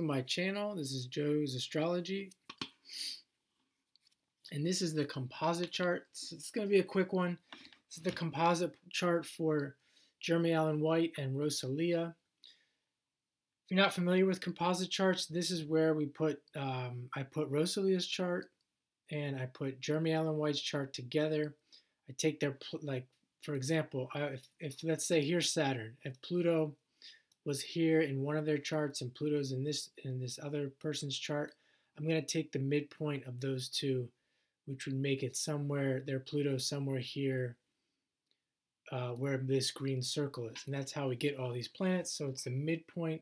My channel. This is Joe's Astrology, and this is the composite chart. So it's going to be a quick one. This is the composite chart for Jeremy Allen White and Rosalia. If you're not familiar with composite charts, this is where we put I put Rosalia's chart and I put Jeremy Allen White's chart together. I take their, like, for example, if let's say here's Saturn. If Pluto was here in one of their charts and Pluto's in this other person's chart, I'm going to take the midpoint of those two, which would make it somewhere, their Pluto somewhere here, where this green circle is. And that's how we get all these planets. So it's the midpoint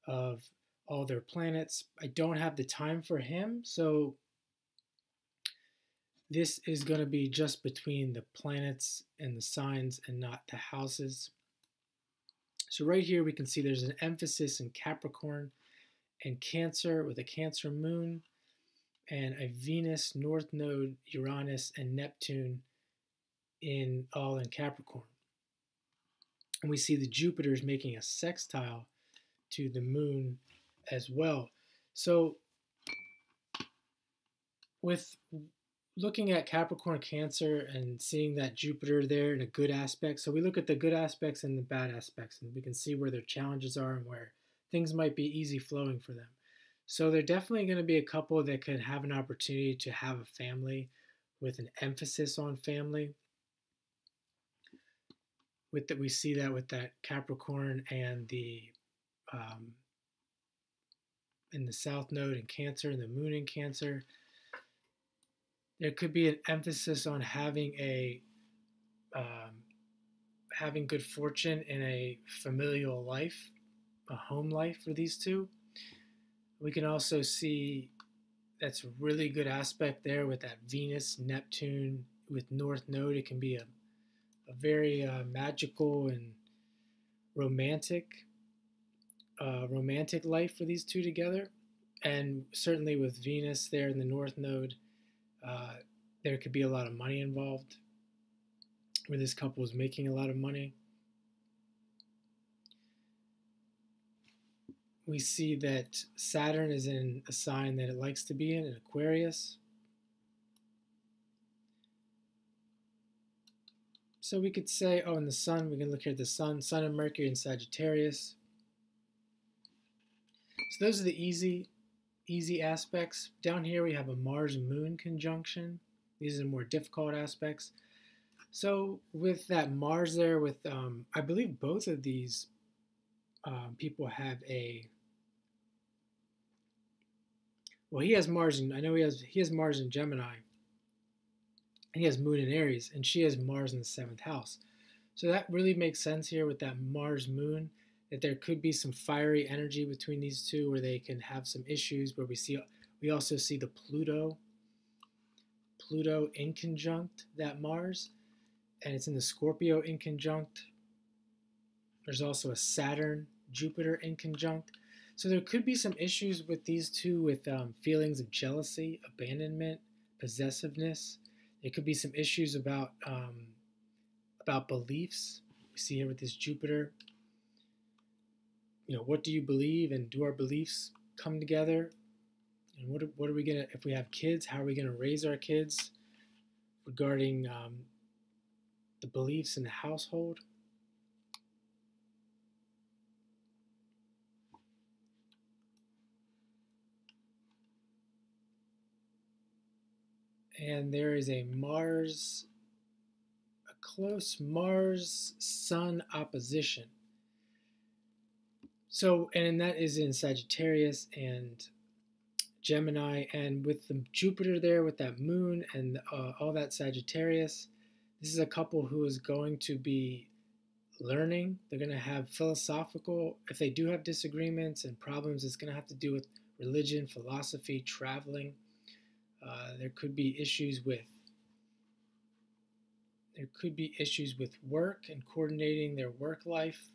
of all their planets. I don't have the time for him, so this is going to be just between the planets and the signs and not the houses. So right here we can see there's an emphasis in Capricorn and Cancer with a Cancer moon and a Venus, North Node, Uranus, and Neptune all in Capricorn. And we see the Jupiter's making a sextile to the moon as well. So with looking at Capricorn, Cancer, and seeing that Jupiter there in a good aspect, so we look at the good aspects and the bad aspects, and we can see where their challenges are and where things might be easy flowing for them. So they're definitely going to be a couple that could have an opportunity to have a family with an emphasis on family. With that, we see that with that Capricorn and the South Node in Cancer and the moon in Cancer. There could be an emphasis on having having good fortune in a familial life, a home life for these two. We can also see that's a really good aspect there with that Venus, Neptune with North Node. It can be a very magical and romantic life for these two together. And certainly with Venus there in the North Node, there could be a lot of money involved, where this couple is making a lot of money. We see that Saturn is in a sign that it likes to be in Aquarius. So we could say, oh, in the Sun, we can look here at the Sun and Mercury in Sagittarius. So those are the easy aspects. Down here we have a Mars-Moon conjunction. These are more difficult aspects. So with that Mars there, with I believe both of these people have well, he has Mars, and I know he has Mars in Gemini, and he has Moon in Aries, and she has Mars in the 7th house. So that really makes sense here with that Mars-Moon, that there could be some fiery energy between these two, where they can have some issues. Where we also see the Pluto in conjunct that Mars, and it's in the Scorpio in conjunct. There's also a Saturn, Jupiter in conjunct. So there could be some issues with these two, with feelings of jealousy, abandonment, possessiveness. There could be some issues about beliefs. We see here with this Jupiter, what do you believe, and do our beliefs come together? And what are we gonna, if we have kids, how are we gonna raise our kids regarding the beliefs in the household? And there is a close Mars-Sun opposition. So, and that is in Sagittarius and Gemini, and with the Jupiter there, with that moon and all that Sagittarius, this is a couple who is going to be learning. They're going to have philosophical, if they do have disagreements and problems, it's going to have to do with religion, philosophy, traveling. There could be issues with work and coordinating their work life.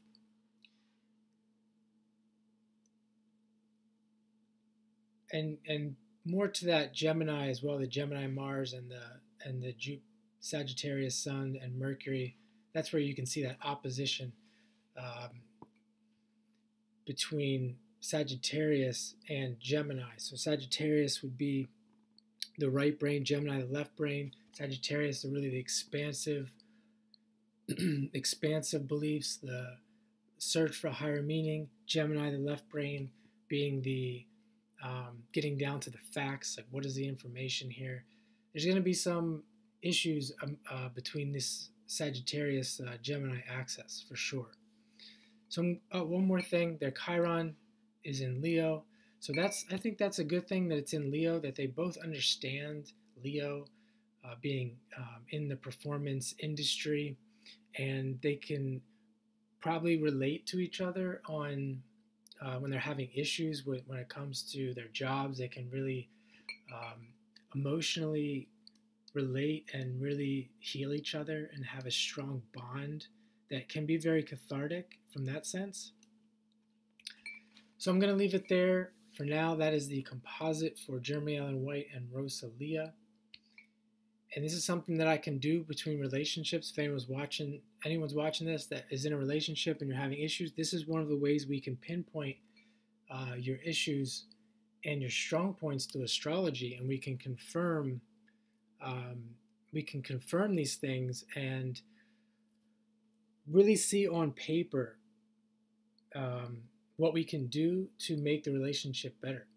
And more to that Gemini as well, the Gemini Mars and the Sagittarius Sun and Mercury. That's where you can see that opposition between Sagittarius and Gemini. So Sagittarius would be the right brain, Gemini the left brain. Sagittarius are really the expansive expansive beliefs, the search for a higher meaning. Gemini the left brain being the getting down to the facts, like what is the information here. There's going to be some issues between this Sagittarius Gemini axis for sure. So one more thing, their Chiron is in Leo. So I think that's a good thing that it's in Leo, that they both understand Leo being in the performance industry, and they can probably relate to each other on when they're having issues when it comes to their jobs. They can really emotionally relate and really heal each other and have a strong bond that can be very cathartic from that sense. So I'm going to leave it there for now. That is the composite for Jeremy Allen White and Rosalia. And this is something that I can do between relationships. If anyone's watching this that is in a relationship and you're having issues, this is one of the ways we can pinpoint your issues and your strong points through astrology, and we can confirm these things and really see on paper what we can do to make the relationship better.